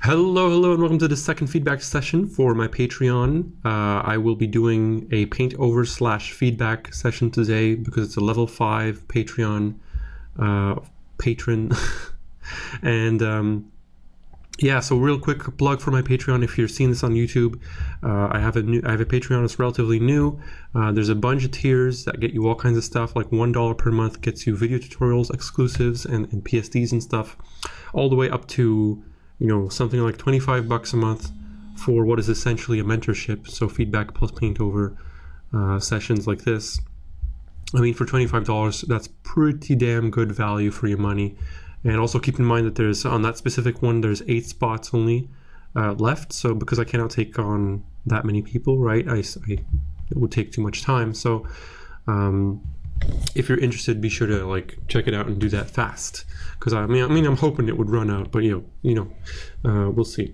Hello, and welcome to the second feedback session for my Patreon. I will be doing a Paintover / feedback session today because it's a level 5 Patreon patron. And yeah, so real quick plug for my Patreon. If you're seeing this on YouTube, I have a Patreon that's relatively new. There's a bunch of tiers that get you all kinds of stuff. Like $1 per month gets you video tutorials, exclusives, and PSDs and stuff, all the way up to something like $25 a month for what is essentially a mentorship. So feedback plus Paintover sessions like this. I mean, for $25, that's pretty damn good value for your money. And also keep in mind that there's, on that specific one, there's 8 spots only left. So because I cannot take on that many people, right, it would take too much time. So if you're interested, be sure to check it out and do that fast. Because I mean, I'm hoping it would run out, but we'll see.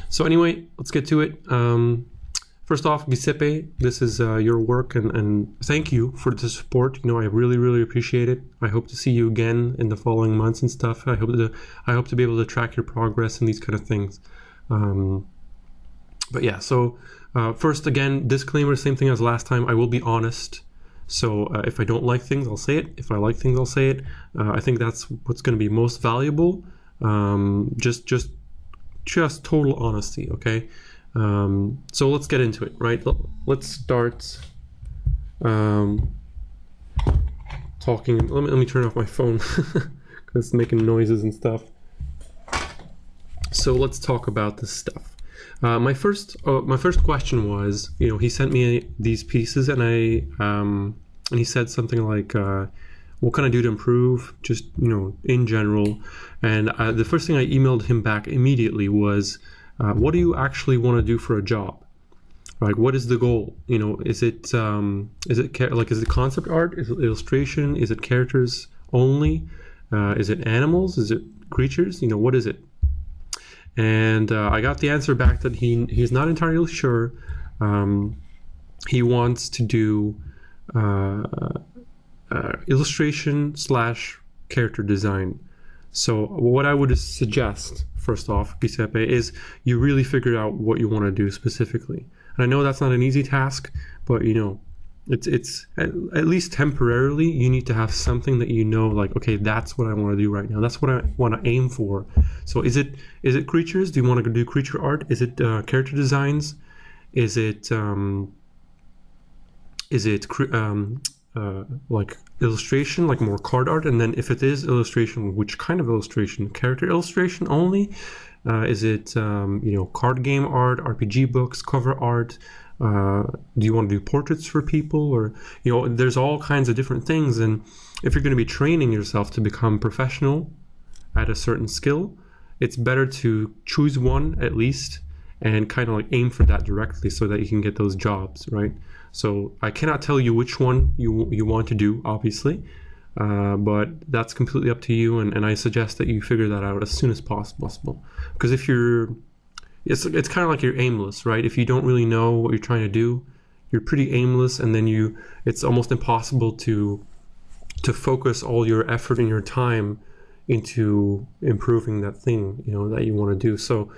So anyway, let's get to it. First off, Giuseppe, this is your work, and thank you for the support. I really appreciate it. I hope to see you again in the following months and stuff. I hope to be able to track your progress and these kind of things. But yeah, so first, again, disclaimer, same thing as last time. I will be honest. So if I don't like things, I'll say it. If I like things, I'll say it. I think that's what's going to be most valuable. Just total honesty, okay? So let's get into it, right? Let's start talking. Let me turn off my phone because it's making noises and stuff. So let's talk about this stuff. My first question was, he sent me these pieces, and he said something like, what can I do to improve, just in general. And the first thing I emailed him back immediately was, what do you actually want to do for a job? Like, what is the goal? Is it concept art? Is it illustration? Is it characters only? Is it animals? Is it creatures? What is it? And I got the answer back that he's not entirely sure. He wants to do illustration / character design. So what I would suggest, first off, Giuseppe, is you really figure out what you want to do specifically. And I know that's not an easy task, but it's at least temporarily, you need to have something that okay, that's what I want to do right now. That's what I want to aim for. So is it creatures? Do you want to do creature art? Is it character designs? Is it like illustration, like more card art? And then if it is illustration, which kind of illustration? Character illustration only? Is it card game art, RPG books, cover art? Do you want to do portraits for people? Or there's all kinds of different things. And if you're going to be training yourself to become professional at a certain skill, it's better to choose one at least and kind of aim for that directly so that you can get those jobs, right? So I cannot tell you which one you want to do, obviously, but that's completely up to you, and I suggest that you figure that out as soon as possible. Because if it's kind of like you're aimless, right? If you don't really know what you're trying to do, you're pretty aimless, and then it's almost impossible to focus all your effort and your time into improving that thing, that you want to do. So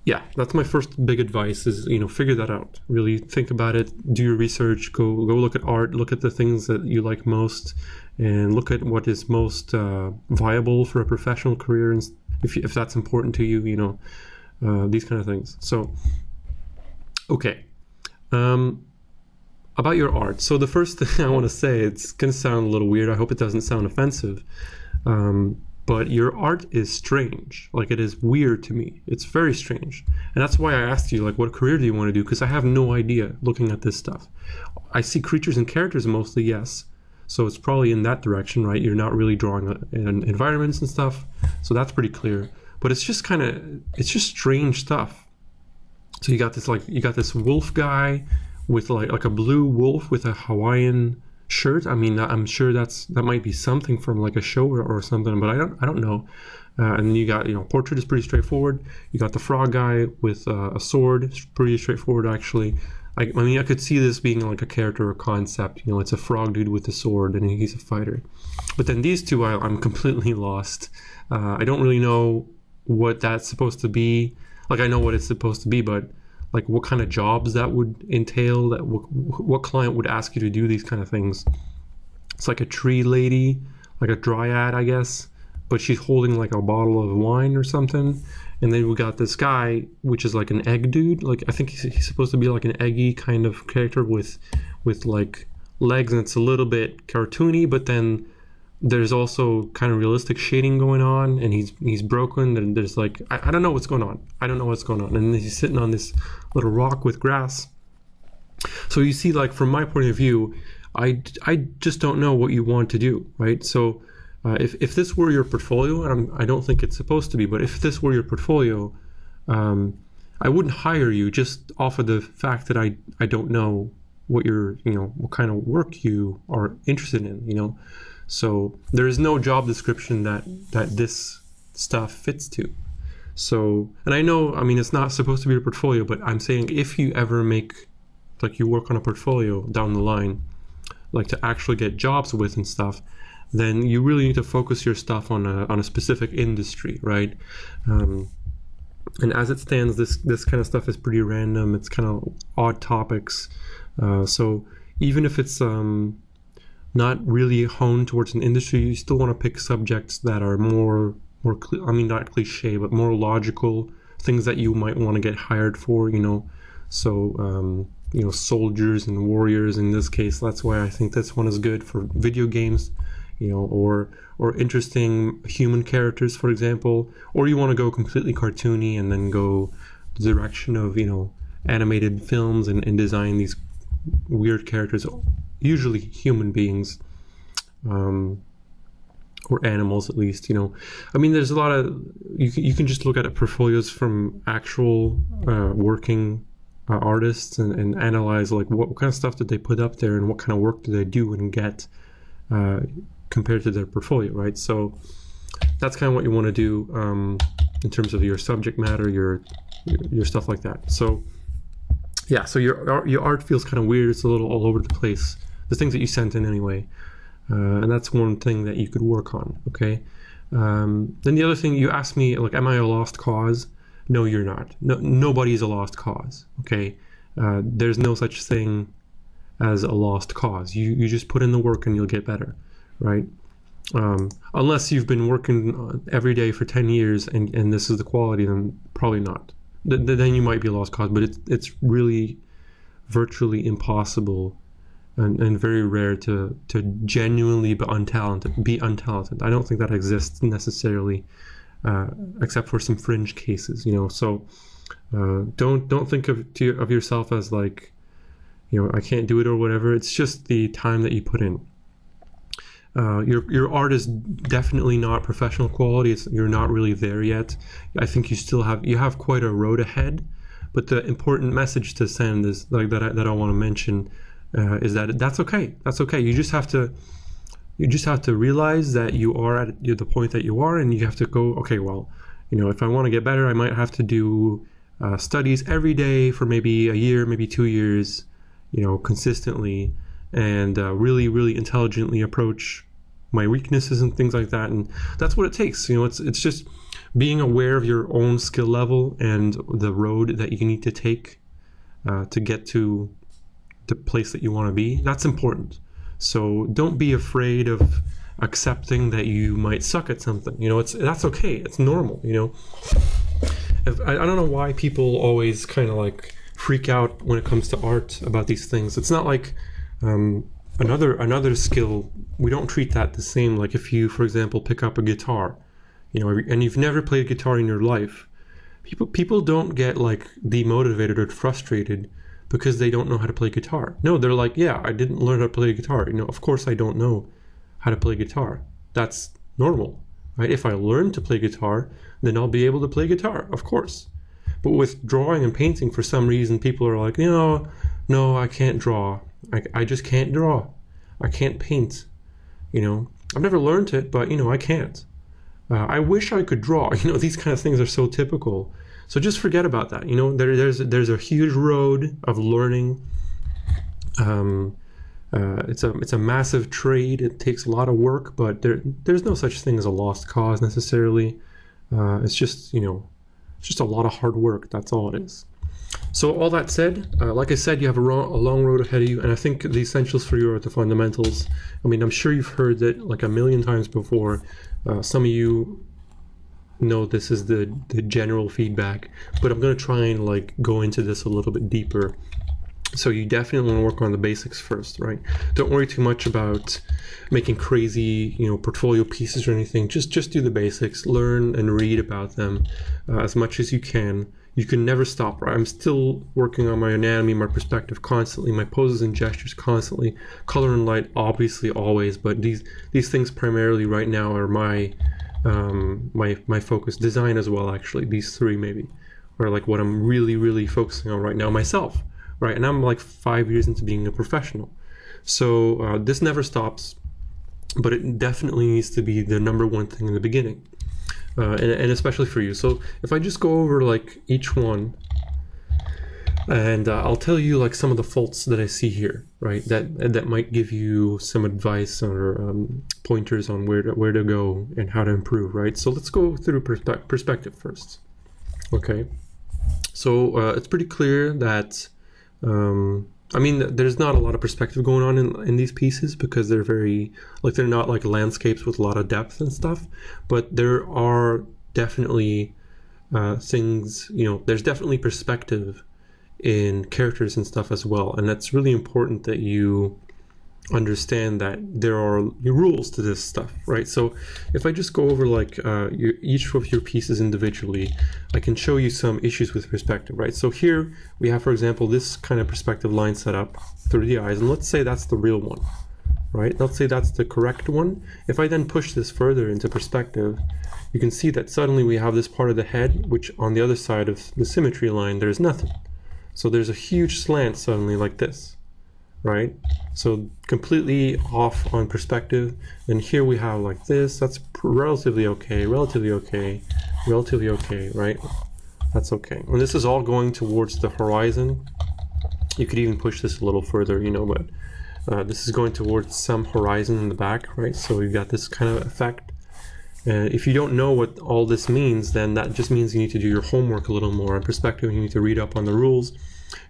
yeah, that's my first big advice is, figure that out. Really think about it, do your research, go look at art, look at the things that you like most, and look at what is most viable for a professional career, and if that's important to you, these kind of things. So, okay. About your art. So the first thing I want to say, it's going to sound a little weird. I hope it doesn't sound offensive. But your art is strange. It is weird to me. It's very strange. And that's why I asked you, what career do you want to do? Because I have no idea looking at this stuff. I see creatures and characters mostly, yes. So it's probably in that direction, right? You're not really drawing environments and stuff. So that's pretty clear. But it's just it's just strange stuff. So you got this wolf guy with like a blue wolf with a Hawaiian shirt. I mean, I'm sure that might be something from a show or something, but I don't know. And then you got, portrait is pretty straightforward. You got the frog guy with a sword. It's pretty straightforward, actually. I mean, I could see this being a character or concept. It's a frog dude with a sword and he's a fighter. But then these two, I'm completely lost. I don't really know what that's supposed to be. Like, I know what it's supposed to be, but like what kind of jobs that would entail, that what client would ask you to do these kind of things. It's like a tree lady, like a dryad, I guess, but she's holding like a bottle of wine or something. And then we got this guy, which is like an egg dude. Like, I think he's supposed to be like an eggy kind of character with like legs, and it's a little bit cartoony, but then there's also kind of realistic shading going on, and he's broken, and there's like I don't know what's going on. And then he's sitting on this little rock with grass. So you see, like, from my point of view, I just don't know what you want to do, right? So if this were your portfolio, and I don't think it's supposed to be, but if this were your portfolio, I wouldn't hire you just off of the fact that I don't know what what kind of work you are interested in, So there is no job description that this stuff fits to. So, and I know, I mean, it's not supposed to be your portfolio, but I'm saying if you ever you work on a portfolio down the line, like to actually get jobs with and stuff, then you really need to focus your stuff on a specific industry, right? And as it stands, this kind of stuff is pretty random. It's kind of odd topics. So even if it's not really honed towards an industry, you still want to pick subjects that are more not cliche, but more logical, things that you might want to get hired for, So, soldiers and warriors in this case. That's why I think this one is good for video games, or interesting human characters, for example. Or you want to go completely cartoony and then go the direction of, animated films and design these weird characters, usually human beings, or animals at least. I mean, there's a lot of you can just look at portfolios from actual working artists and analyze like what kind of stuff did they put up there and what kind of work did they do and get compared to their portfolio, right? So that's kind of what you want to do in terms of your subject matter, your stuff like that. So yeah, so your art feels kind of weird. It's a little all over the place. The things that you sent in anyway. And that's one thing that you could work on, okay? Then the other thing, you asked me, like, am I a lost cause? No, you're not. No, nobody's a lost cause, okay? There's no such thing as a lost cause. You just put in the work and you'll get better, right? Unless you've been working every day for 10 years and this is the quality, then probably not. Then you might be a lost cause, but it's really virtually impossible and very rare to genuinely be untalented. I don't think that exists necessarily, except for some fringe cases, So don't think of yourself as like, I can't do it or whatever. It's just the time that you put in. Your art is definitely not professional quality. You're not really there yet. I think you have quite a road ahead. But the important message to send is like that I want to mention is that that's okay. That's okay. You just have to realize that you are at the point that you are, and you have to go, okay, well, if I want to get better, I might have to do studies every day for maybe a year, maybe 2 years, consistently, and really, really intelligently approach my weaknesses and things like that. And that's what it takes. It's just being aware of your own skill level and the road that you need to take to get to the place that you want to be. That's important. So don't be afraid of accepting that you might suck at something. That's okay. It's normal. I don't know why people always kind of like freak out when it comes to art about these things. It's not like another skill. We don't treat that the same. Like if you, for example, pick up a guitar, and you've never played guitar in your life, people don't get like demotivated or frustrated because they don't know how to play guitar. No, they're like, yeah, I didn't learn how to play guitar. Of course I don't know how to play guitar. That's normal, right? If I learn to play guitar, then I'll be able to play guitar, of course. But with drawing and painting, for some reason, people are like, no, I can't draw. I just can't draw. I can't paint. I've never learned it, but, I can't. I wish I could draw. These kind of things are so typical. So just forget about that. There's a huge road of learning. It's a massive trade. It takes a lot of work, but there's no such thing as a lost cause necessarily. It's just, it's just a lot of hard work. That's all it is. So all that said, like I said, you have a long road ahead of you, and I think the essentials for you are the fundamentals. I mean, I'm sure you've heard that like a million times before. Some of you know this is the general feedback, but I'm going to try and like go into this a little bit deeper. So you definitely want to work on the basics first, right? Don't worry too much about making crazy, portfolio pieces or anything. Just do the basics, learn and read about them as much as you can. You can never stop, right? I'm still working on my anatomy, my perspective constantly, my poses and gestures constantly, color and light obviously always, but these things primarily right now are my focus. Design as well, actually. These three maybe are like what I'm really focusing on right now myself, right? And I'm like 5 years into being a professional. So this never stops, but it definitely needs to be the number one thing in the beginning. And especially for you. So if I just go over like each one, and I'll tell you like some of the faults that I see here, right? That might give you some advice or pointers on where to go and how to improve, right? So let's go through perspective first. Okay. So it's pretty clear that there's not a lot of perspective going on in these pieces because they're they're not like landscapes with a lot of depth and stuff, but there are definitely things, there's definitely perspective in characters and stuff as well. And that's really important that you understand that there are rules to this stuff, right? So if I just go over like each of your pieces individually, I can show you some issues with perspective, right? So here we have, for example, this kind of perspective line set up through the eyes, and let's say that's the real one, right? Let's say that's the correct one. If I then push this further into perspective, you can see that suddenly we have this part of the head, which on the other side of the symmetry line, there's nothing. So there's a huge slant suddenly like this, right? So completely off on perspective. And here we have like this, that's relatively okay, right? That's okay. And this is all going towards the horizon. You could even push this a little further, but this is going towards some horizon in the back, right? So we've got this kind of effect. And if you don't know what all this means, then that just means you need to do your homework a little more on perspective. You need to read up on the rules,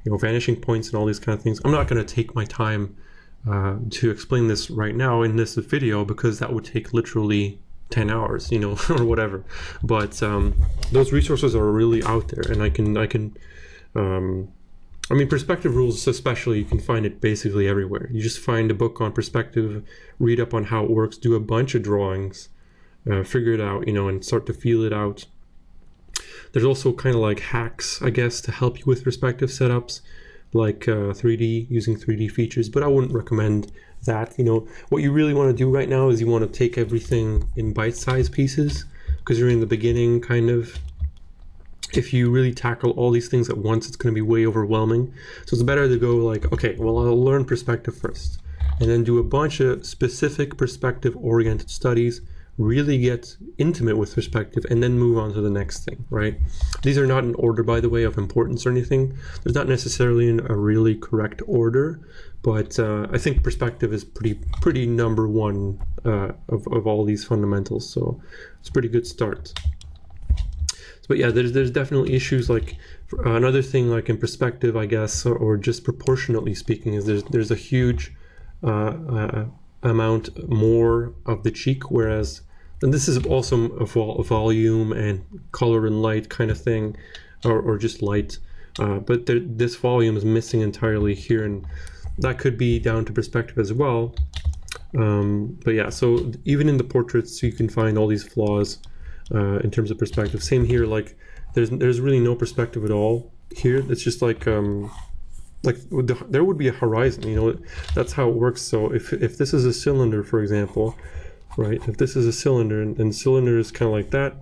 vanishing points and all these kind of things. I'm not going to take my time to explain this right now in this video because that would take literally 10 hours, or whatever. But those resources are really out there, and I can perspective rules especially, you can find it basically everywhere. You just find a book on perspective, read up on how it works, do a bunch of drawings, figure it out, and start to feel it out. There's also kind of like hacks, I guess, to help you with perspective setups, like 3D, using 3D features, but I wouldn't recommend that. What you really want to do right now is you want to take everything in bite-sized pieces because you're in the beginning, kind of. If you really tackle all these things at once, it's going to be way overwhelming. So it's better to go like, okay, well, I'll learn perspective first, and then do a bunch of specific perspective-oriented studies, really get intimate with perspective, and then move on to the next thing, right? These are not in order, by the way, of importance or anything. There's not necessarily a really correct order, but I think perspective is pretty number one of all these fundamentals, so it's a pretty good start. But yeah, there's definitely issues. Like another thing, like in perspective, I guess, or just proportionately speaking, is there's a huge amount more of the cheek, whereas, and this is also a volume and color and light kind of thing, or just light, but this volume is missing entirely here, and that could be down to perspective as well. But yeah, so even in the portraits you can find all these flaws in terms of perspective. Same here, like there's really no perspective at all here. It's just like there would be a horizon, that's how it works. So if this is a cylinder, for example, right, if this is a cylinder and cylinder is kind of like that,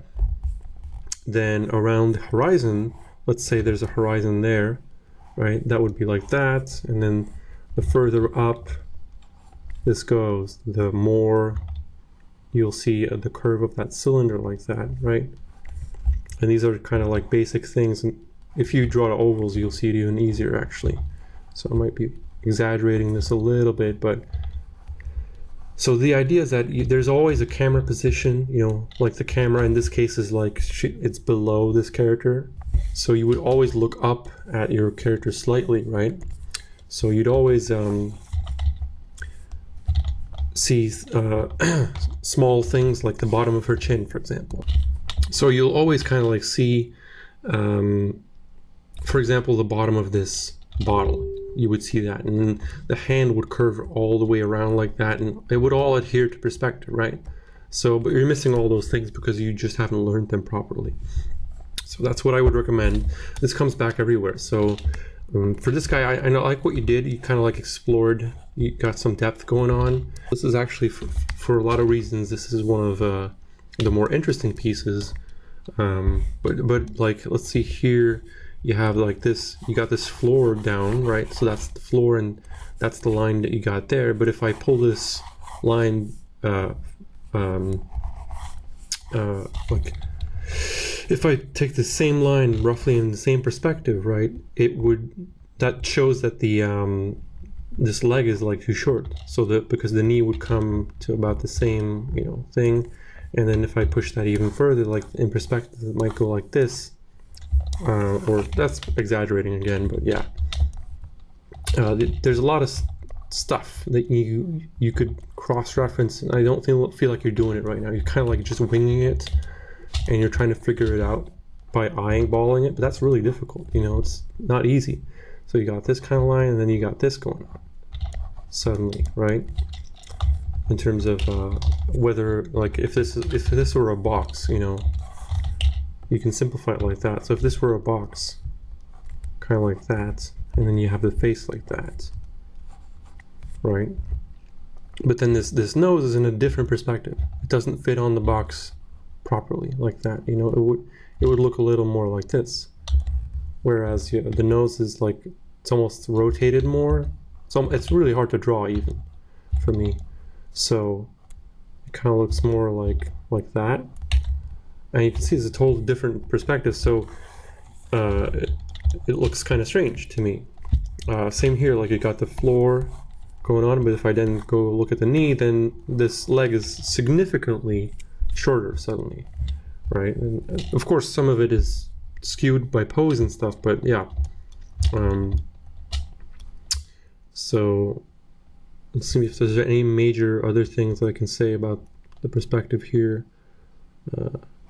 then around the horizon, let's say there's a horizon there, right, that would be like that, and then the further up this goes, the more you'll see the curve of that cylinder like that, right? And these are kind of like basic things, and if you draw the ovals, you'll see it even easier actually. So I might be exaggerating this a little bit, but So the idea is that there's always a camera position, like the camera in this case is like it's below this character. So you would always look up at your character slightly, right? So you'd always see small things like the bottom of her chin, for example. So you'll always kind of like see, for example, the bottom of this bottle. You would see that, and then the hand would curve all the way around like that, and it would all adhere to perspective, right? So, but you're missing all those things because you just haven't learned them properly. So that's what I would recommend. This comes back everywhere. So for this guy, I like what you did. You kind of like explored, you got some depth going on. This is actually, for a lot of reasons, this is one of the more interesting pieces. But like, let's see here, you have like this, you got this floor down, right? So that's the floor and that's the line that you got there. But if I pull this line, like, if I take the same line roughly in the same perspective, right, that shows that the this leg is like too short. So because the knee would come to about the same, thing. And then if I push that even further, like in perspective, it might go like this. Or that's exaggerating again, but yeah. There's a lot of stuff that you could cross-reference, and I don't feel like you're doing it right now. You're kind of like just winging it, and you're trying to figure it out by eyeballing it, but that's really difficult. It's not easy. So you got this kind of line, and then you got this going on suddenly, right? In terms of whether, like, if this were a box, you can simplify it like that. So if this were a box, kind of like that, and then you have the face like that, right? But then this nose is in a different perspective. It doesn't fit on the box properly like that. It would look a little more like this. Whereas the nose is like, it's almost rotated more. So it's really hard to draw even for me. So it kind of looks more like that. And you can see it's a totally different perspective, so it looks kind of strange to me. Same here, like you got the floor going on, but if I then go look at the knee, then this leg is significantly shorter suddenly, right? And of course, some of it is skewed by pose and stuff, but yeah. So let's see if there's any major other things that I can say about the perspective here.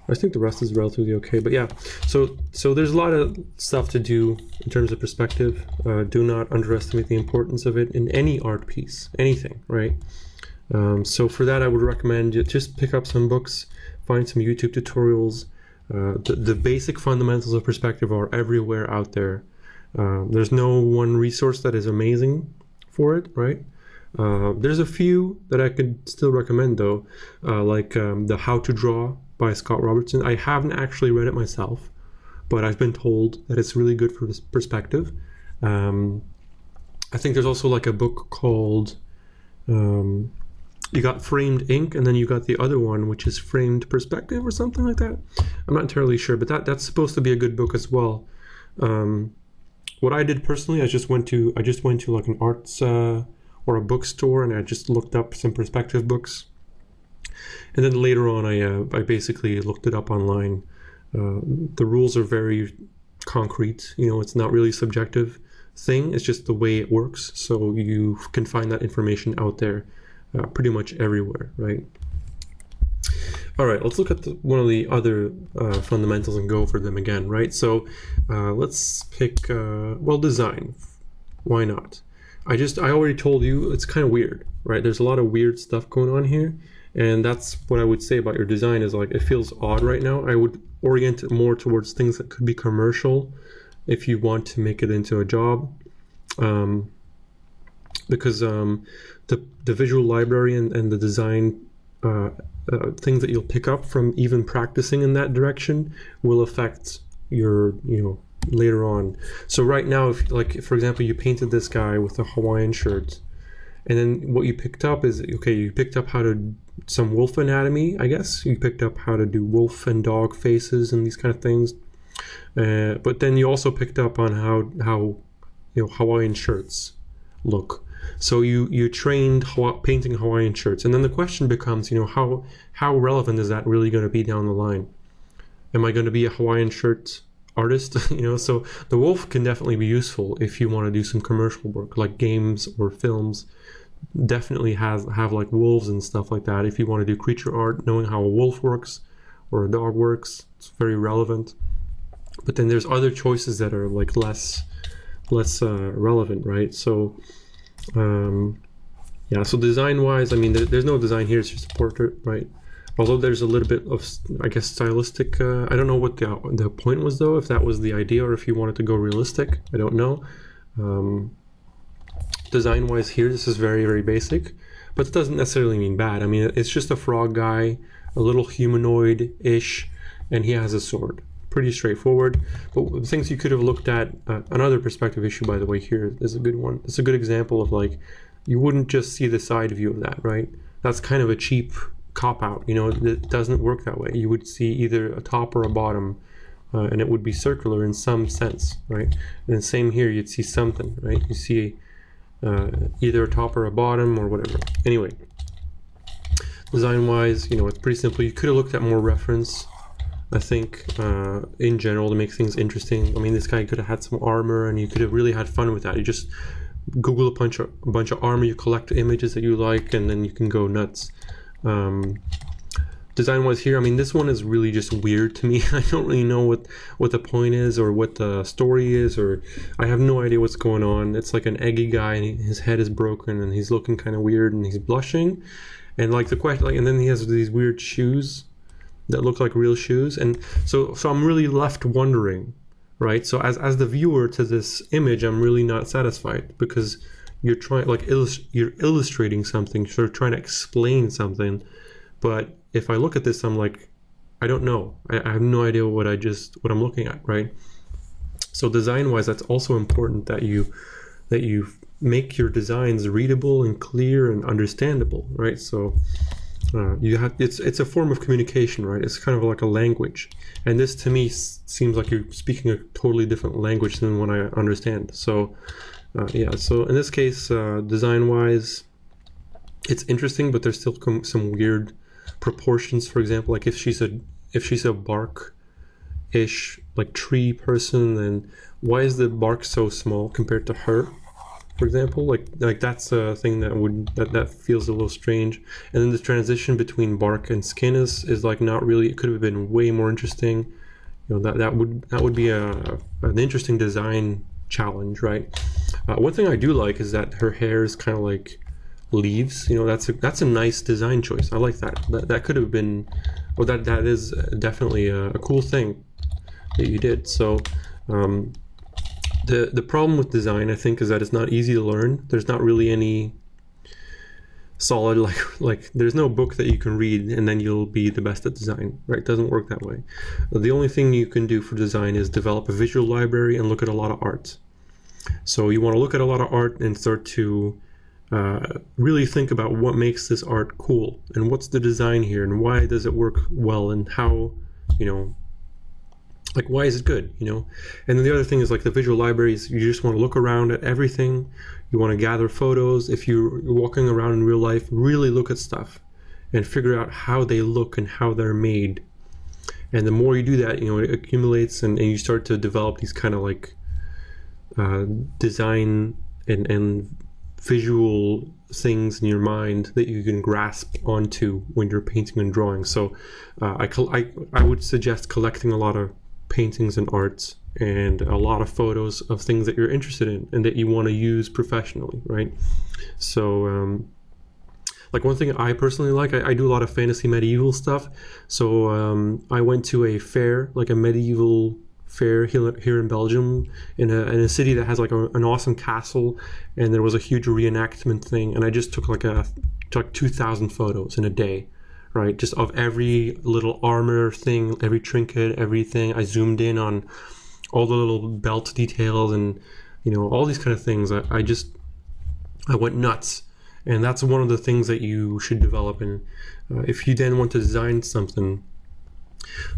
I think the rest is relatively okay, but yeah. So there's a lot of stuff to do in terms of perspective. Do not underestimate the importance of it in any art piece, anything, right? So for that, I would recommend you just pick up some books, find some YouTube tutorials. The basic fundamentals of perspective are everywhere out there. There's no one resource that is amazing for it, right? There's a few that I could still recommend though, like the How to Draw by Scott Robertson. I haven't actually read it myself, but I've been told that it's really good for this perspective. I think there's also like a book called, you got Framed Ink, and then you got the other one, which is Framed Perspective or something like that. I'm not entirely sure, but that's supposed to be a good book as well. What I did personally, I just went to like an arts or a bookstore, and I just looked up some perspective books. And then later on, I basically looked it up online. The rules are very concrete. It's not really a subjective thing. It's just the way it works. So you can find that information out there pretty much everywhere, right? All right, let's look at one of the other fundamentals and go over them again, right? So let's pick, design. Why not? I already told you it's kind of weird, right? There's a lot of weird stuff going on here. And that's what I would say about your design is like, it feels odd right now. I would orient it more towards things that could be commercial if you want to make it into a job. Because the visual library and the design things that you'll pick up from even practicing in that direction will affect your, later on. So right now, if like, for example, you painted this guy with a Hawaiian shirt, and then what you picked up is, okay, you picked up how to some wolf anatomy, I guess. You picked up how to do wolf and dog faces and these kind of things. But then you also picked up on how Hawaiian shirts look. So you trained painting Hawaiian shirts, and then the question becomes, how relevant is that really going to be down the line? Am I going to be a Hawaiian shirt artist? So the wolf can definitely be useful if you want to do some commercial work, like games or films. Definitely have like wolves and stuff like that. If you want to do creature art, knowing how a wolf works or a dog works, it's very relevant. But then there's other choices that are like less relevant, right? So so design wise, I mean, there's no design here, it's just a portrait, right? Although there's a little bit of, I guess, stylistic, I don't know what the point was though, if that was the idea or if you wanted to go realistic, I don't know. Design wise here, this is very, very basic, but it doesn't necessarily mean bad. I mean, it's just a frog guy, a little humanoid-ish, and he has a sword. Pretty straightforward, but things you could have looked at, another perspective issue, by the way, here is a good one. It's a good example of like, you wouldn't just see the side view of that, right? That's kind of a cheap cop-out, it doesn't work that way. You would see either a top or a bottom, and it would be circular in some sense, right? And then same here, you'd see something, right? You see either a top or a bottom or whatever. Anyway, design-wise, it's pretty simple. You could have looked at more reference, I think, in general, to make things interesting. I mean, this guy could have had some armor, and you could have really had fun with that. You just Google a bunch of armor, you collect images that you like, and then you can go nuts. Design-wise here, I mean, this one is really just weird to me. I don't really know what the point is or what the story is, or I have no idea what's going on. It's like an eggy guy, and his head is broken, and he's looking kind of weird, and he's blushing, and like the question, and then he has these weird shoes that look like real shoes, and so I'm really left wondering, right? So as the viewer to this image, I'm really not satisfied, because you're trying, like, you're illustrating something, sort of trying to explain something, but if I look at this, I'm like, I don't know. I have no idea what I'm looking at, right? So design-wise, that's also important that you make your designs readable and clear and understandable, right? So it's a form of communication, right? It's kind of like a language, and this to me seems like you're speaking a totally different language than what I understand. So so in this case, design-wise, it's interesting, but there's still some weird proportions. For example, like if she's a bark-ish, like tree person, then why is the bark so small compared to her? For example, like that's a thing that feels a little strange. And then the transition between bark and skin is like not really. It could have been way more interesting. That would be an interesting design challenge, right? One thing I do like is that her hair is kind of like leaves. That's a nice design choice. I like that. That could have been, well, that is definitely a cool thing that you did. So the problem with design, I think, is that it's not easy to learn. There's not really any solid, like there's no book that you can read and then you'll be the best at design, right? It doesn't work that way. The only thing you can do for design is develop a visual library and look at a lot of art. So you want to look at a lot of art and start to really think about what makes this art cool and what's the design here and why does it work well and how, like, why is it good, And then the other thing is, like, the visual libraries, you just want to look around at everything. You want to gather photos. If you're walking around in real life, really look at stuff and figure out how they look and how they're made. And the more you do that, it accumulates and you start to develop these kind of like design and visual things in your mind that you can grasp onto when you're painting and drawing. So I would suggest collecting a lot of paintings and arts and a lot of photos of things that you're interested in and that you want to use professionally, right? So like one thing I personally like, I do a lot of fantasy medieval stuff. So I went to a fair, like a medieval fair here in Belgium, in a city that has like an awesome castle, and there was a huge reenactment thing, and I just took like 2,000 photos in a day, right? Just of every little armor thing, every trinket, everything. I zoomed in on all the little belt details and all these kind of things. I went nuts, and that's one of the things that you should develop. And if you then want to design something,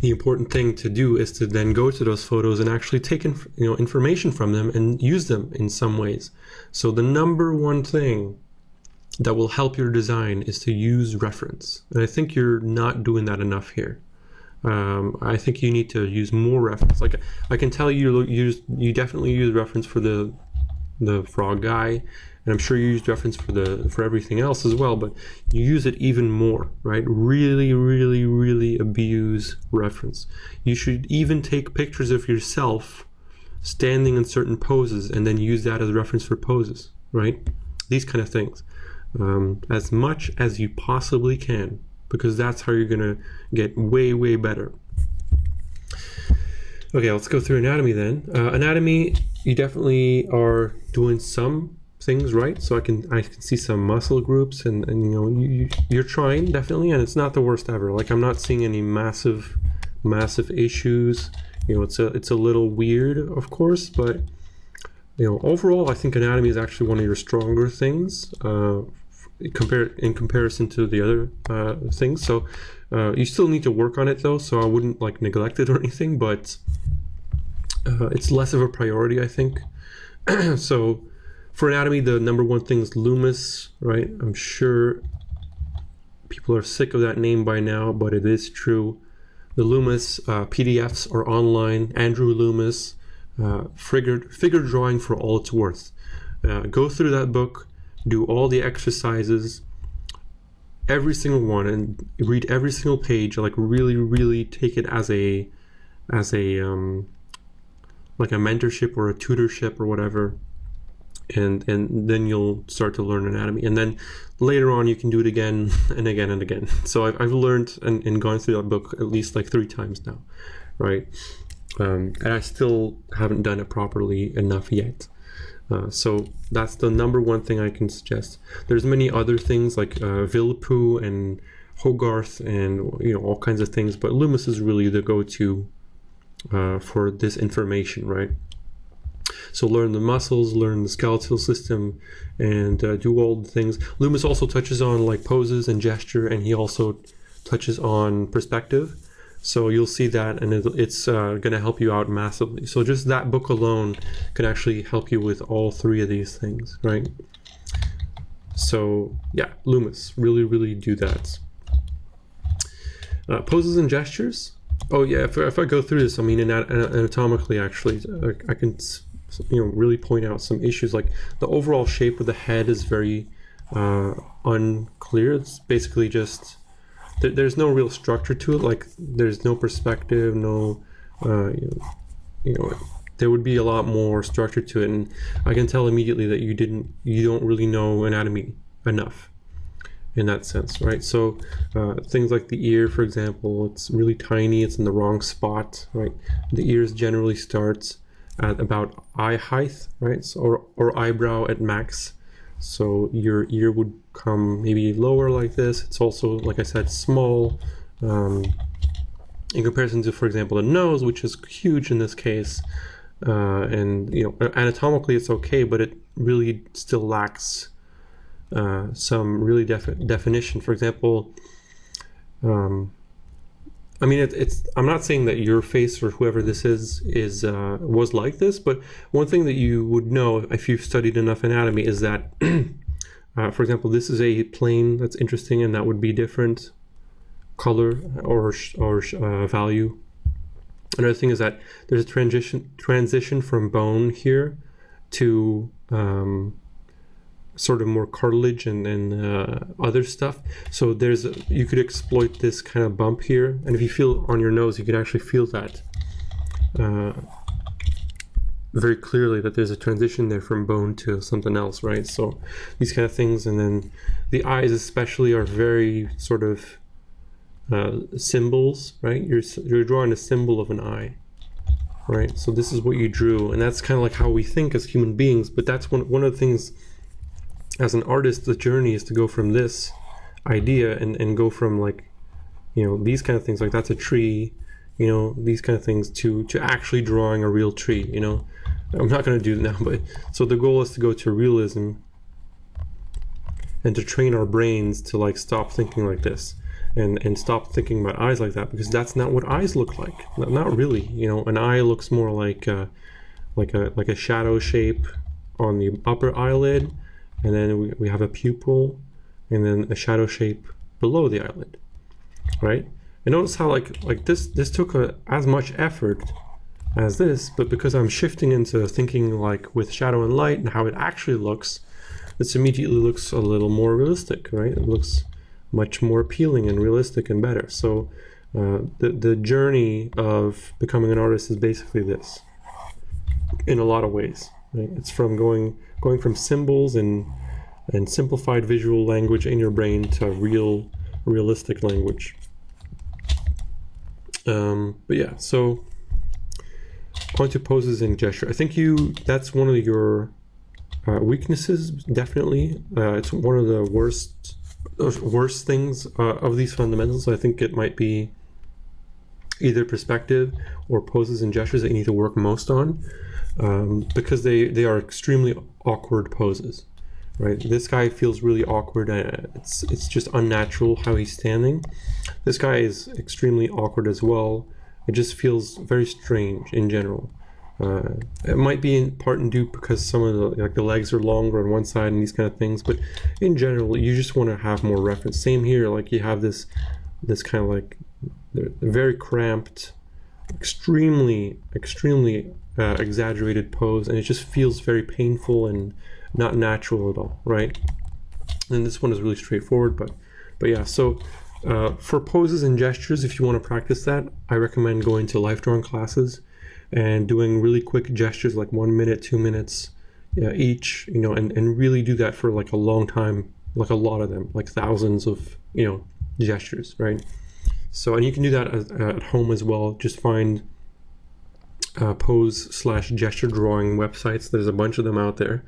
The important thing to do is to then go to those photos and actually take information from them and use them in some ways. So the number one thing that will help your design is to use reference. And I think you're not doing that enough here. I think you need to use more reference. Like I can tell you definitely use reference for the frog guy, and I'm sure you use reference for everything else as well, but you use it even more, right? Really, really, really abuse reference. You should even take pictures of yourself standing in certain poses and then use that as reference for poses, right? These kind of things. As much as you possibly can, because that's how you're gonna get way, way better. Okay, let's go through anatomy then. Anatomy, you definitely are doing some things right. So I can see some muscle groups, and you're trying definitely, and it's not the worst ever. Like I'm not seeing any massive issues. It's a little weird, of course, but overall, I think anatomy is actually one of your stronger things. In comparison to the other things. So you still need to work on it though, so I wouldn't like neglect it or anything, but it's less of a priority, I think. So for anatomy, the number one thing is Loomis, right? I'm sure people are sick of that name by now, but it is true. The Loomis PDFs are online. Andrew Loomis, figure drawing for all it's worth. Go through that book, do all the exercises, every single one, and read every single page. Like really, really take it as a like a mentorship or a tutorship or whatever, and then you'll start to learn anatomy. And then later on, you can do it again and again and again. So I've learned and gone through that book at least like 3 times now, right? And I still haven't done it properly enough yet. So that's the number one thing I can suggest. There's many other things like Villepoux and Hogarth and all kinds of things, but Loomis is really the go-to for this information, right? So learn the muscles, learn the skeletal system, and do all the things. Loomis also touches on like poses and gesture, and he also touches on perspective. So you'll see that, and it's going to help you out massively. So just that book alone can actually help you with all 3 of these things, right? So yeah, Loomis, really, really do that. Poses and gestures. Oh yeah, if I go through this, I mean anatomically actually, I can really point out some issues. Like the overall shape of the head is very unclear. It's basically just there's no real structure to it. Like there's no perspective, no there would be a lot more structure to it, and I can tell immediately that you don't really know anatomy enough in that sense, right? So things like the ear, for example, it's really tiny, it's in the wrong spot, right? The ears generally starts at about eye height, right? So, or eyebrow at max. So your ear would come maybe lower like this. It's also, like I said, small in comparison to, for example, the nose, which is huge in this case. And anatomically it's okay, but it really still lacks some really definition. For example, I mean, it's. I'm not saying that your face or whoever this is was like this, but one thing that you would know if you've studied enough anatomy is that, for example, this is a plane that's interesting, and that would be different color or value. Another thing is that there's a transition from bone here to sort of more cartilage and other stuff. So you could exploit this kind of bump here, and if you feel on your nose, you can actually feel that very clearly, that there's a transition there from bone to something else, right? So these kind of things. And then the eyes especially are very sort of symbols, right? You're drawing a symbol of an eye, right? So this is what you drew, and that's kind of like how we think as human beings. But that's one of the things. As an artist, the journey is to go from this idea and go from like, these kind of things, like that's a tree, these kind of things, to actually drawing a real tree. I'm not going to do it now, but so the goal is to go to realism and to train our brains to like stop thinking like this and stop thinking about eyes like that, because that's not what eyes look like. Not really. You know, an eye looks more like a shadow shape on the upper eyelid, and then we have a pupil, and then a shadow shape below the eyelid, right? And notice how like this took as much effort as this, but because I'm shifting into thinking like with shadow and light and how it actually looks, this immediately looks a little more realistic, right? It looks much more appealing and realistic and better. So the journey of becoming an artist is basically this, in a lot of ways, right? It's from going from symbols and simplified visual language in your brain to realistic language. But yeah, so on to poses and gesture. I think that's one of your weaknesses, definitely. It's one of the worst things of these fundamentals. I think it might be either perspective or poses and gestures that you need to work most on, because they are extremely awkward poses, right? This guy feels really awkward. It's just unnatural how he's standing. This guy is extremely awkward as well. It just feels very strange in general. It might be in part and due because some of the legs are longer on one side and these kind of things, but in general, you just want to have more reference. Same here, like you have this kind of like very cramped, extremely exaggerated pose, and it just feels very painful and not natural at all, right? And this one is really straightforward, but yeah. So for poses and gestures, if you want to practice that, I recommend going to life drawing classes and doing really quick gestures, like 1 minute, 2 minutes each, you know, and really do that for like a long time, like a lot of them, like thousands of, you know, gestures, right? So, and you can do that at home as well. Just find pose/gesture drawing websites. There's a bunch of them out there,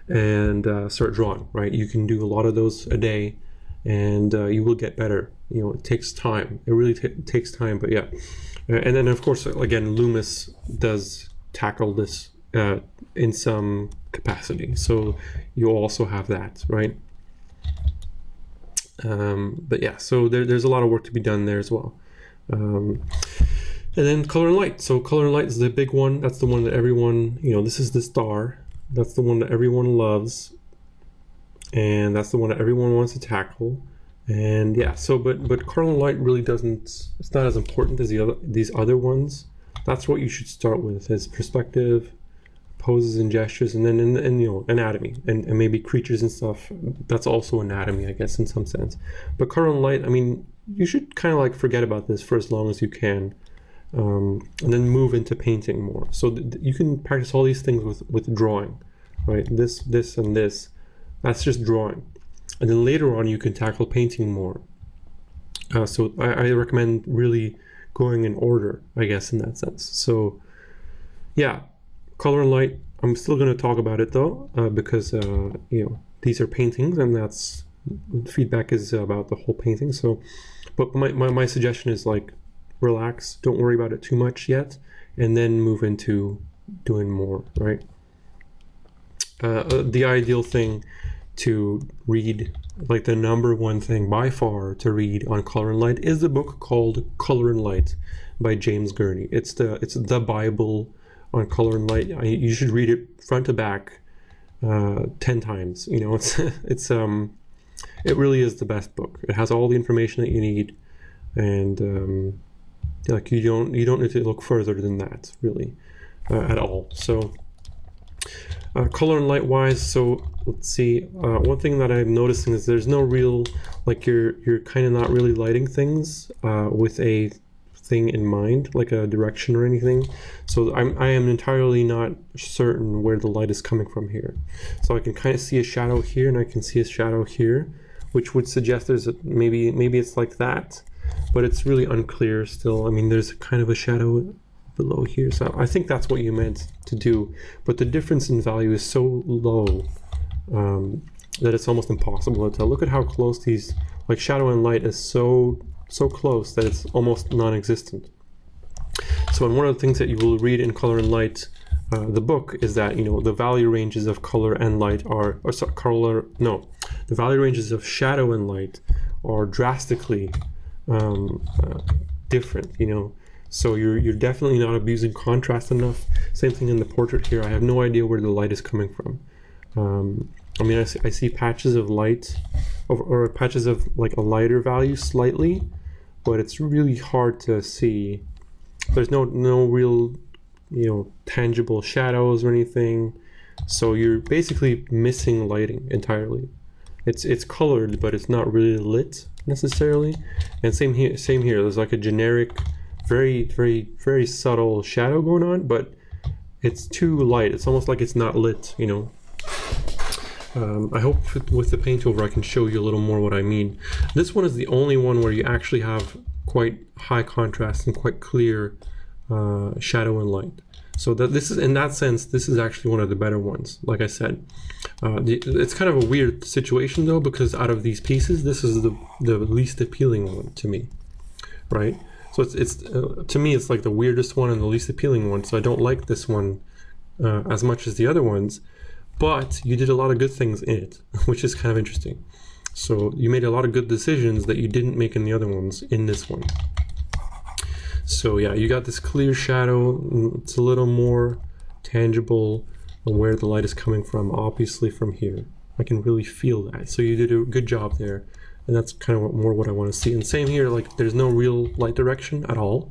and start drawing, right? You can do a lot of those a day, and you will get better. You know, it takes time. It really takes time, but yeah. And then, of course, again, Loomis does tackle this in some capacity. So you also have that, right? But yeah, so there's a lot of work to be done there as well. And then color and light. So color and light is the big one. That's the one that everyone, you know, this is the star. That's the one that everyone loves. And that's the one that everyone wants to tackle. And yeah, so but color and light really doesn't, it's not as important as these other ones. That's what you should start with, is perspective, poses and gestures, and then and you know, anatomy and maybe creatures and stuff. That's also anatomy, I guess, in some sense. But color and light, I mean, you should kind of like forget about this for as long as you can, and then move into painting more. So you can practice all these things with drawing, right? This and this, that's just drawing. And then later on, you can tackle painting more. So I recommend really going in order, I guess, in that sense. So yeah, color and light, I'm still going to talk about it though, because you know, these are paintings, and that's, feedback is about the whole painting. So, but my suggestion is like, relax, don't worry about it too much yet, and then move into doing more, right? The ideal thing to read, like the number one thing by far to read on color and light, is the book called Color and Light by James Gurney. It's the Bible on color and light. You should read it front to back 10 times. You know, it really is the best book. It has all the information that you need, and like you don't need to look further than that, really, at all. So color and light wise, so let's see, one thing that I'm noticing is there's no real, like you're kind of not really lighting things with a thing in mind, like a direction or anything. So I am entirely not certain where the light is coming from here. So I can kind of see a shadow here, and I can see a shadow here, which would suggest there's maybe it's like that, but it's really unclear still. I mean, there's kind of a shadow below here, so I think that's what you meant to do, but the difference in value is so low that it's almost impossible to tell. Look at how close these, like shadow and light is so close that it's almost non-existent. So, and one of the things that you will read in Color and Light, the book, is that, you know, the value ranges of color and light the value ranges of shadow and light are drastically different, you know. So you're definitely not abusing contrast enough. Same thing in the portrait here. I have no idea where the light is coming from. I mean, I see patches of light, or patches of like a lighter value slightly, but it's really hard to see. There's no real, you know, tangible shadows or anything. So you're basically missing lighting entirely. It's colored, but it's not really lit necessarily. And same here. There's like a generic, very, very, very subtle shadow going on, but it's too light. It's almost like it's not lit, you know. I hope with the Paintover I can show you a little more what I mean. This one is the only one where you actually have quite high contrast and quite clear shadow and light. So that this is, in that sense, this is actually one of the better ones. Like I said, it's kind of a weird situation though, because out of these pieces, this is the least appealing one to me, right? So it's to me, it's like the weirdest one and the least appealing one. So I don't like this one as much as the other ones. But you did a lot of good things in it, which is kind of interesting. So you made a lot of good decisions that you didn't make in the other ones in this one. So yeah, you got this clear shadow. It's a little more tangible on where the light is coming from, obviously from here. I can really feel that. So you did a good job there. And that's kind of more what I want to see. And same here, like there's no real light direction at all.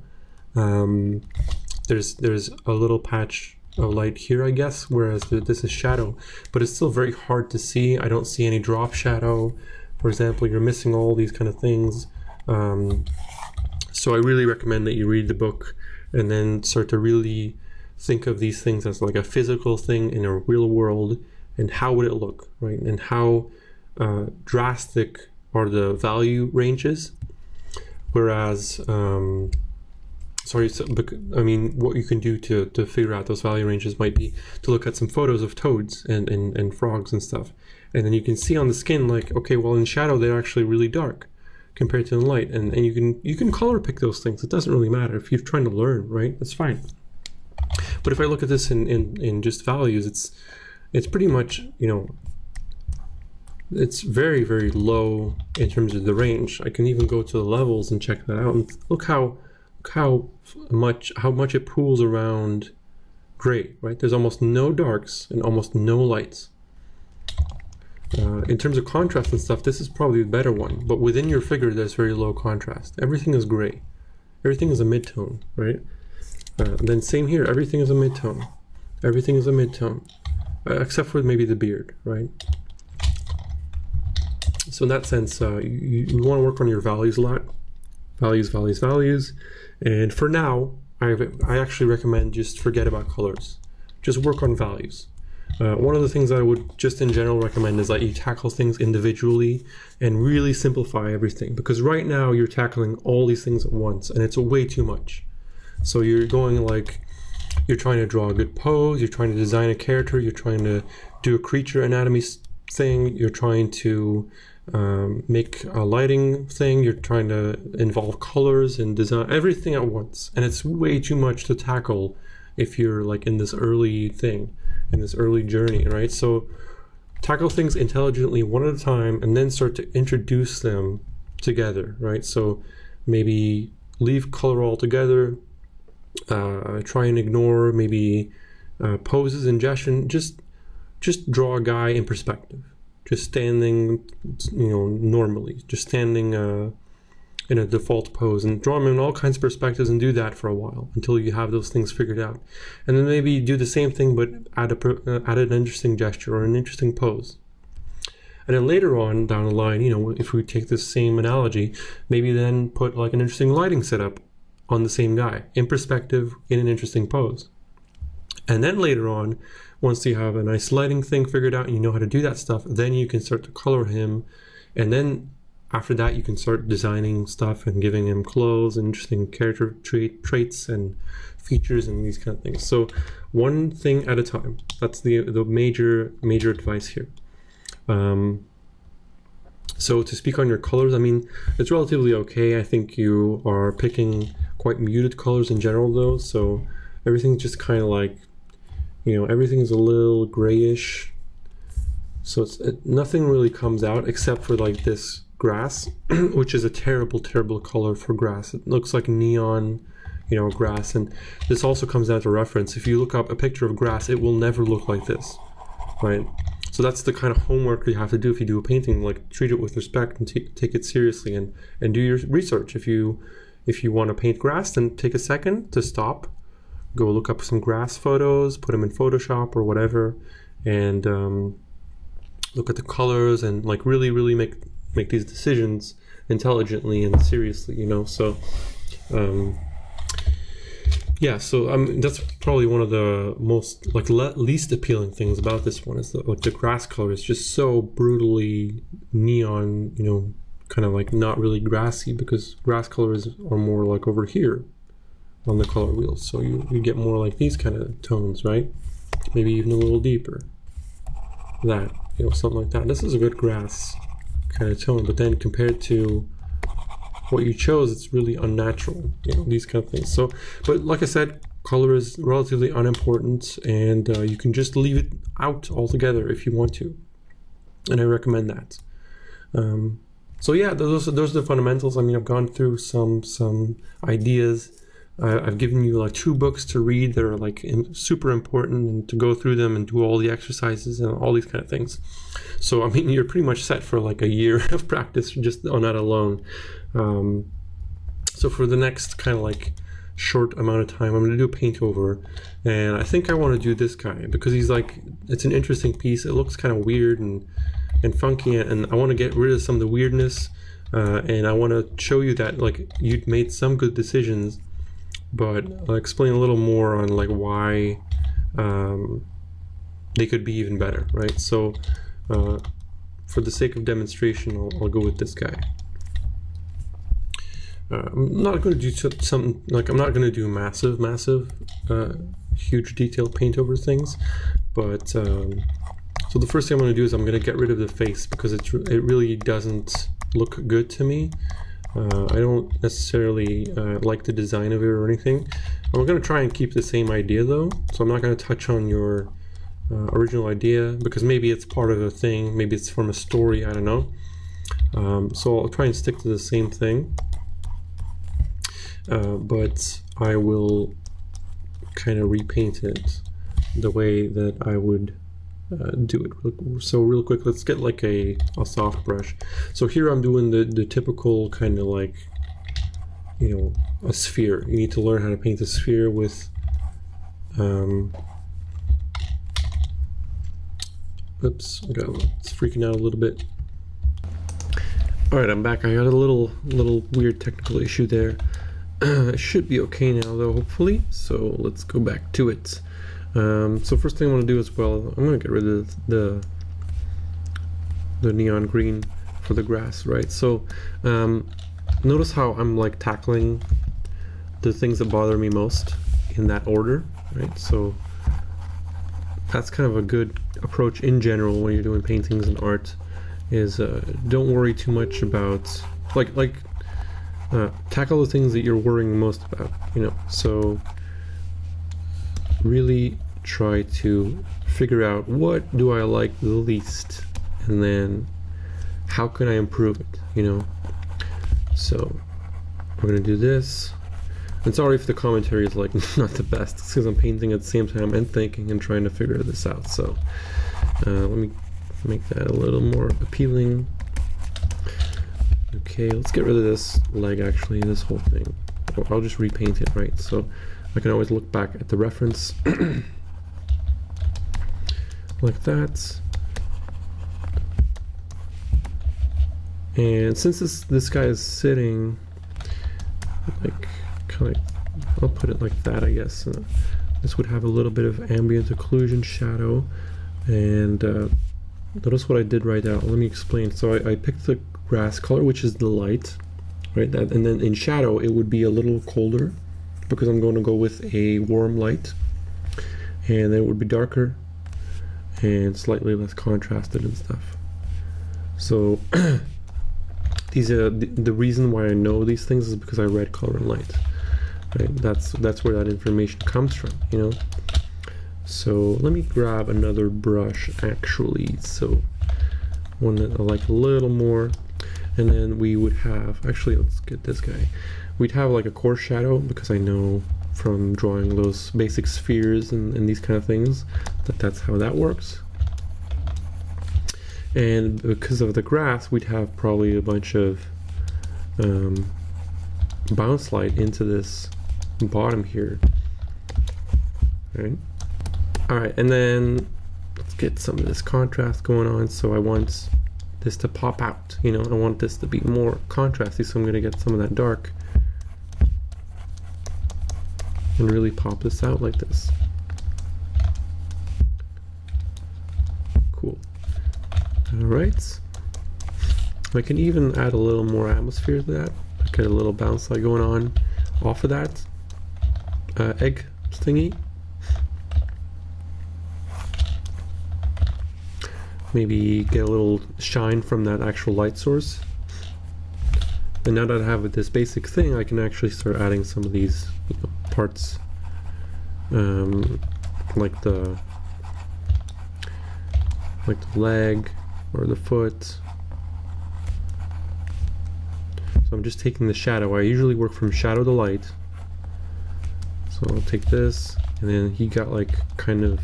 There's a little patch of light here, I guess, whereas this is shadow, but it's still very hard to see. I don't see any drop shadow, for example. You're missing all these kind of things. So I really recommend that you read the book and then start to really think of these things as like a physical thing in a real world, and how would it look, right? And how drastic are the value ranges, whereas I mean, what you can do to figure out those value ranges might be to look at some photos of toads and frogs and stuff. And then you can see on the skin, like, okay, well, in shadow, they're actually really dark compared to in light. And you can color pick those things. It doesn't really matter. If you're trying to learn, right, that's fine. But if I look at this in just values, it's pretty much, you know, it's very, very low in terms of the range. I can even go to the levels and check that out. And look how much it pools around gray, right? There's almost no darks and almost no lights. In terms of contrast and stuff, this is probably the better one, but within your figure there's very low contrast. Everything is gray. Everything is a mid-tone, right? Then same here, everything is a mid-tone. Everything is a mid-tone, except for maybe the beard, right? So in that sense, you want to work on your values a lot. Values. And for now, I actually recommend just forget about colors. Just work on values. One of the things I would just in general recommend is that you tackle things individually and really simplify everything. Because right now you're tackling all these things at once and it's way too much. So you're going like, you're trying to draw a good pose, you're trying to design a character, you're trying to do a creature anatomy thing, you're trying to make a lighting thing, you're trying to involve colors and design everything at once, and it's way too much to tackle if you're like in this early thing, in this early journey, right? So tackle things intelligently one at a time and then start to introduce them together, right? So maybe leave color altogether, try and ignore maybe poses and gesture, just draw a guy in perspective. Just standing, you know, normally, just standing in a default pose, and draw them in all kinds of perspectives and do that for a while until you have those things figured out. And then maybe do the same thing, but add an interesting gesture or an interesting pose. And then later on down the line, you know, if we take this same analogy, maybe then put like an interesting lighting setup on the same guy in perspective in an interesting pose. And then later on, once you have a nice lighting thing figured out and you know how to do that stuff, then you can start to color him. And then after that, you can start designing stuff and giving him clothes and interesting character traits and features and these kind of things. So one thing at a time. That's the major advice here. So to speak on your colors, I mean, it's relatively okay. I think you are picking quite muted colors in general though. So everything's just kind of like, you know, everything's a little grayish. So nothing really comes out except for like this grass, which is a terrible, terrible color for grass. It looks like neon, grass. And this also comes down to reference. If you look up a picture of grass, it will never look like this, right? So that's the kind of homework you have to do if you do a painting. Like, treat it with respect and take it seriously, and do your research. If you want to paint grass, then take a second to stop, go look up some grass photos, put them in Photoshop or whatever, and look at the colors, and like really make these decisions intelligently and seriously, So that's probably one of the most least appealing things about this one, is the grass color is just so brutally neon, kind of like not really grassy, because grass colors are more like over here on the color wheel. So you get more like these kind of tones, right? Maybe even a little deeper. That, something like that. This is a good grass kind of tone, but then compared to what you chose, it's really unnatural, these kind of things. So, but like I said, color is relatively unimportant, and you can just leave it out altogether if you want to, and I recommend that. So yeah, those are the fundamentals. I mean, I've gone through some ideas. I've given you like 2 books to read that are like super important, and to go through them and do all the exercises and all these kind of things. So I mean, you're pretty much set for like a year of practice just on that alone. So for the next kind of like short amount of time, I'm going to do a Paintover, and I think I want to do this guy because he's like, it's an interesting piece. It looks kind of weird and funky, and I want to get rid of some of the weirdness, and I want to show you that like you'd made some good decisions, but I'll explain a little more on like why they could be even better, right? So for the sake of demonstration, I'll go with this guy. I'm not going to do something like, I'm not going to do massive huge detailed paint over things, but so the first thing I'm going to do is I'm going to get rid of the face, because it really doesn't look good to me. I don't necessarily like the design of it or anything. I'm going to try and keep the same idea though, so I'm not going to touch on your original idea, because maybe it's part of a thing, maybe it's from a story, I don't know. So I'll try and stick to the same thing, but I will kind of repaint it the way that I would do it. So real quick, let's get like a soft brush. So here I'm doing the typical kind of like, a sphere. You need to learn how to paint a sphere with oops, it's freaking out a little bit. Alright, I'm back. I got a little weird technical issue there. It should be okay now though, hopefully. So let's go back to it. So first thing I want to do as well, I'm going to get rid of the neon green for the grass, right? So notice how I'm like tackling the things that bother me most in that order, right? So that's kind of a good approach in general when you're doing paintings and art, is don't worry too much about tackle the things that you're worrying most about, so really try to figure out what do I like the least, and then how can I improve it, so we're gonna do this. And sorry if the commentary is like not the best, it's because I'm painting at the same time and thinking and trying to figure this out. So let me make that a little more appealing. Okay, let's get rid of this leg, actually, this whole thing. I'll just repaint it, right? So I can always look back at the reference like that. And since this guy is sitting like kind of, I'll put it like that, I guess. This would have a little bit of ambient occlusion shadow, and notice what I did right now. Let me explain. So I picked the grass color, which is the light, right? And then in shadow it would be a little colder, because I'm going to go with a warm light, and then it would be darker and slightly less contrasted and stuff. So these are the reason why I know these things is because I read color and light, right? That's where that information comes from, So let me grab another brush, actually, so one that I like a little more. And then we would have, actually let's get this guy. We'd have like a coarse shadow, because I know from drawing those basic spheres and these kind of things that's how that works. And because of the grass, we'd have probably a bunch of bounce light into this bottom here. Alright, and then let's get some of this contrast going on. So I want this to pop out, you know, I want this to be more contrasty, so I'm going to get some of that dark and really pop this out like this. Cool. Alright, I can even add a little more atmosphere to that, get a little bounce light going on off of that egg thingy. Maybe get a little shine from that actual light source. And now that I have this basic thing, I can actually start adding some of these, you know, parts, like the leg or the foot. So I'm just taking the shadow. I usually work from shadow to light. So I'll take this, and then he got like kind of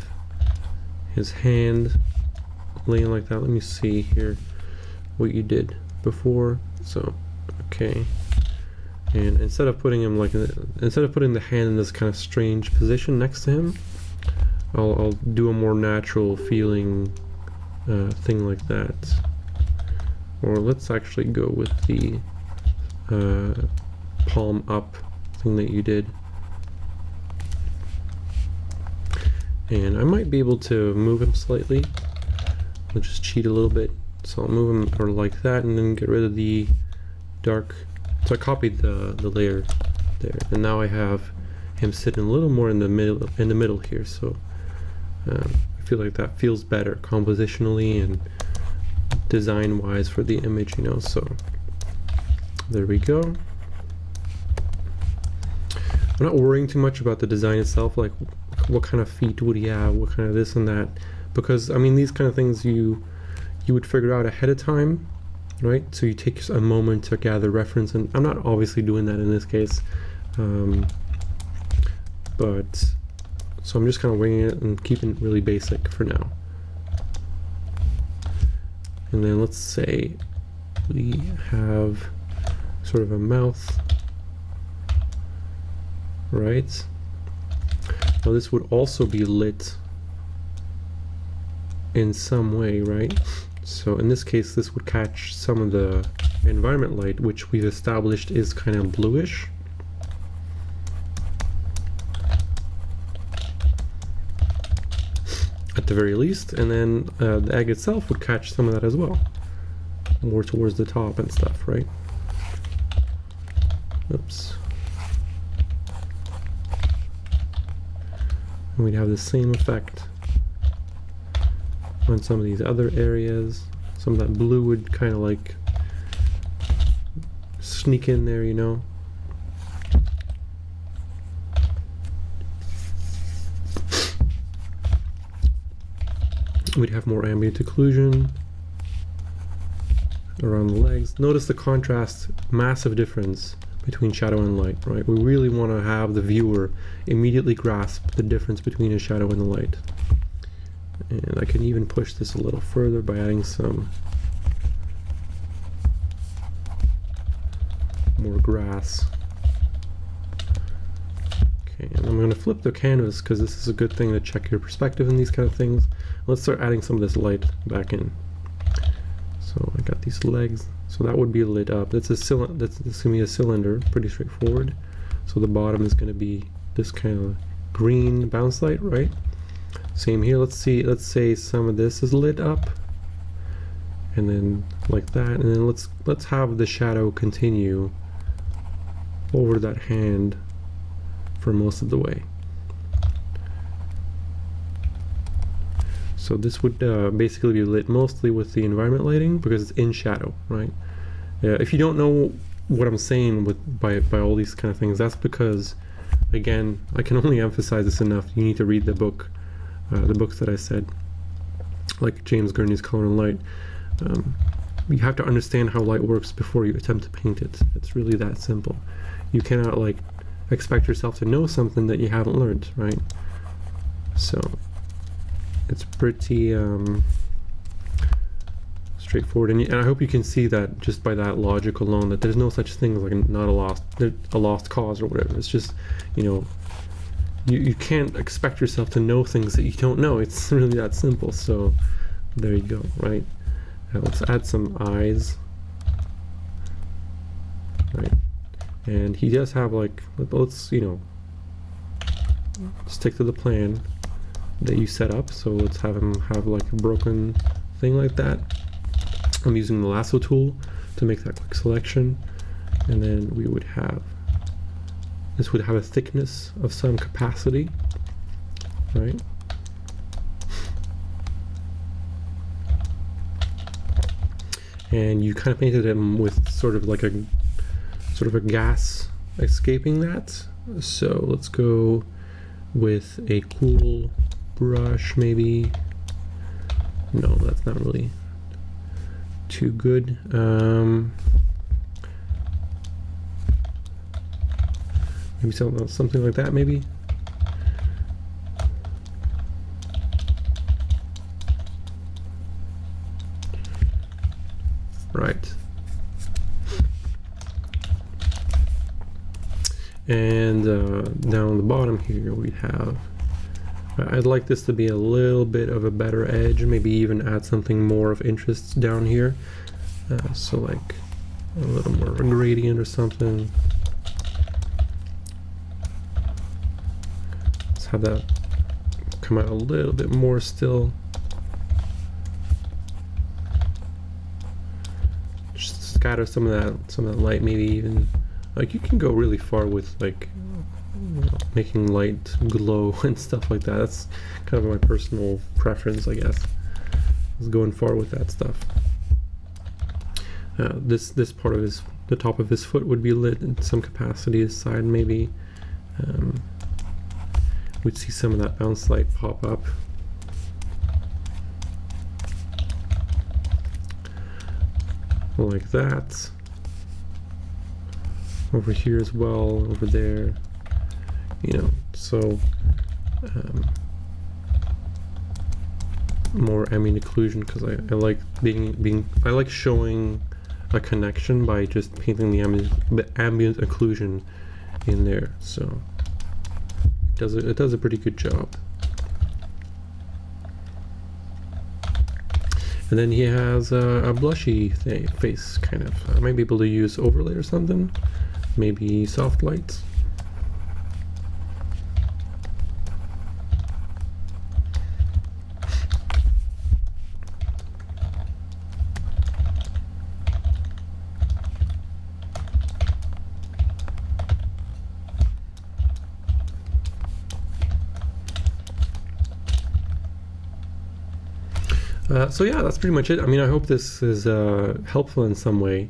his hand laying like that. Let me see here what you did before. So okay, and instead of putting him instead of putting the hand in this kind of strange position next to him, I'll do a more natural feeling thing like that. Or let's actually go with the palm up thing that you did. And I might be able to move him slightly. I'll just cheat a little bit. So I'll move him or like that, and then get rid of the dark. So I copied the layer there, and now I have him sitting a little more in the middle here. So I feel like that feels better compositionally and design wise for the image, you know. So there we go. I'm not worrying too much about the design itself, like what kind of feet would he have, what kind of this and that, because I mean these kind of things you would figure out ahead of time, right? So you take a moment to gather reference, and I'm not obviously doing that in this case, but so I'm just kind of winging it and keeping it really basic for now. And then let's say we have sort of a mouth, right? Now this would also be lit in some way, right? So in this case, this would catch some of the environment light, which we've established is kind of bluish. At the very least, and then the egg itself would catch some of that as well, more towards the top and stuff, right? Oops. And we'd have the same effect on some of these other areas. Some of that blue would kind of like sneak in there, you know. We'd have more ambient occlusion around the legs. Notice the contrast, massive difference between shadow and light, right? We really want to have the viewer immediately grasp the difference between a shadow and the light. And I can even push this a little further by adding some more grass. Okay, and I'm going to flip the canvas because this is a good thing to check your perspective in these kind of things. Let's start adding some of this light back in. So I got these legs, so that would be lit up. That's a cylinder. This is going to be a cylinder, pretty straightforward. So the bottom is going to be this kind of green bounce light, right? Same here. Let's say some of this is lit up, and then like that, and then let's have the shadow continue over that hand for most of the way. So this would basically be lit mostly with the environment lighting because it's in shadow, right? If you don't know what I'm saying by all these kind of things, that's because, again, I can only emphasize this enough. You need to read the book, the books that I said, like James Gurney's Color and Light. you have to understand how light works before you attempt to paint it. It's really that simple. You cannot like expect yourself to know something that you haven't learned, right? So it's pretty straightforward, and I hope you can see that just by that logic alone, that there's no such thing as like not a lost cause or whatever. It's just, you know, you can't expect yourself to know things that you don't know. It's really that simple. So there you go, right? Now let's add some eyes, right? And he does have like, let's, you know, stick to the plan that you set up. So let's have him have like a broken thing like that. I'm using the lasso tool to make that quick selection, and then we would have, this would have a thickness of some capacity, right? And you kind of painted him with sort of a gas escaping that. So let's go with a cool brush, maybe. No, that's not really too good. Maybe something like that, maybe. Right. And down the bottom here we have, I'd like this to be a little bit of a better edge, maybe even add something more of interest down here. So like a little more of a gradient or something. Let's have that come out a little bit more still. Just scatter some of that light, maybe even, like you can go really far with like, you know, making light glow and stuff like that. That's kind of my personal preference, I guess. I was going far with that stuff. This part of the top of his foot would be lit in some capacity. His side maybe. We'd see some of that bounce light pop up. Like that. Over here as well, over there. You know, so more ambient occlusion, because I like I like showing a connection by just painting the ambient occlusion in there. So it does a pretty good job. And then he has a blushy face, kind of. I might be able to use overlay or something, maybe soft lights. So yeah, that's pretty much it. I mean, I hope this is helpful in some way,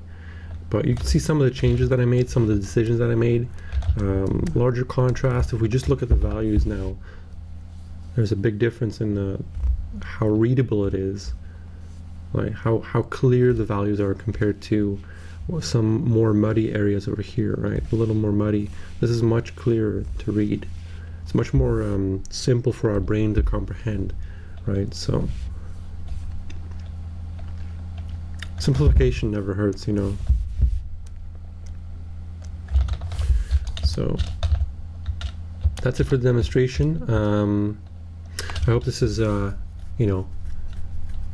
but you can see some of the changes that I made, some of the decisions that I made. Larger contrast. If we just look at the values now, there's a big difference in how readable it is, like how clear the values are compared to some more muddy areas over here, right? A little more muddy. This is much clearer to read. It's much more simple for our brain to comprehend, right? So simplification never hurts, you know. So that's it for the demonstration. I hope this is, you know,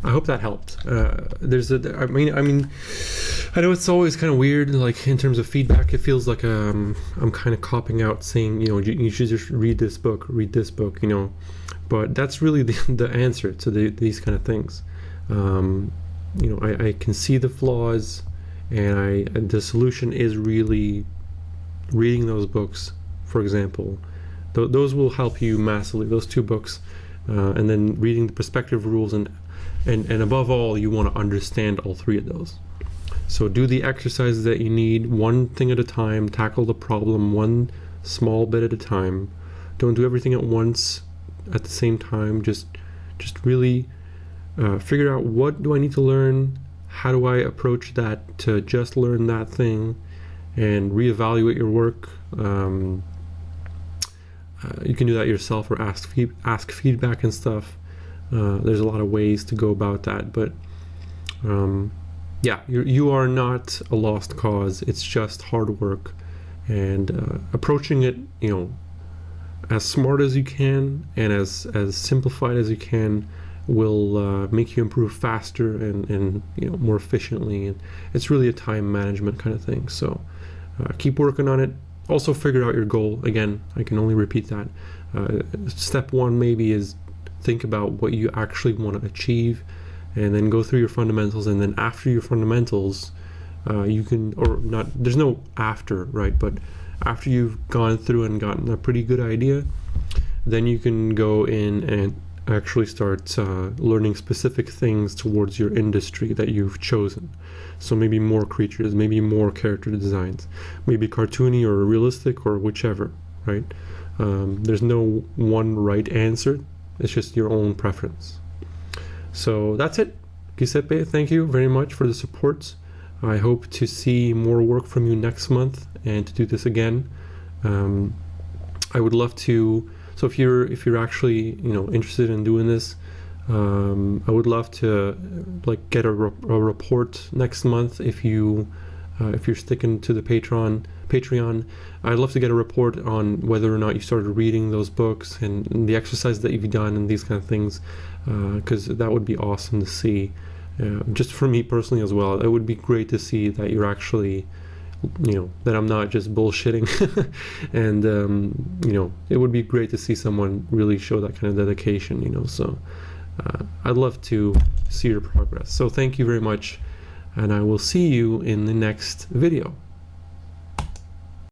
I hope that helped. I mean, I know it's always kind of weird, like in terms of feedback. It feels like I'm kind of copping out, saying, you know, you should just read this book, you know. But that's really the answer to these kind of things. You know, I can see the flaws, and the solution is really reading those books, for example. Those will help you massively, those two books, and then reading the perspective rules, and above all, you want to understand all three of those. So do the exercises that you need, one thing at a time. Tackle the problem one small bit at a time. Don't do everything at once at the same time. Just really figure out, what do I need to learn, how do I approach that to just learn that thing and reevaluate your work. You can do that yourself or ask feedback and stuff. There's a lot of ways to go about that, but yeah, you are not a lost cause. It's just hard work, and approaching it, as smart as you can and as simplified as you can will make you improve faster and more efficiently. And it's really a time management kind of thing. So keep working on it. Also figure out your goal. Again, I can only repeat that. Step one maybe is think about what you actually want to achieve, and then go through your fundamentals. And then after your fundamentals, you can, or not, there's no after, right? But after you've gone through and gotten a pretty good idea, then you can go in and actually start learning specific things towards your industry that you've chosen. So maybe more creatures, maybe more character designs, maybe cartoony or realistic or whichever, right? There's no one right answer. It's just your own preference. So that's it. Giuseppe, thank you very much for the support. I hope to see more work from you next month and to do this again. I would love to. So if you're actually interested in doing this, I would love to get a report next month. If you're sticking to the Patreon, I'd love to get a report on whether or not you started reading those books and the exercise that you've done and these kind of things, because that would be awesome to see. Just for me personally as well, it would be great to see that you're actually, that I'm not just bullshitting. And it would be great to see someone really show that kind of dedication. So I'd love to see your progress. So thank you very much, and I will see you in the next video.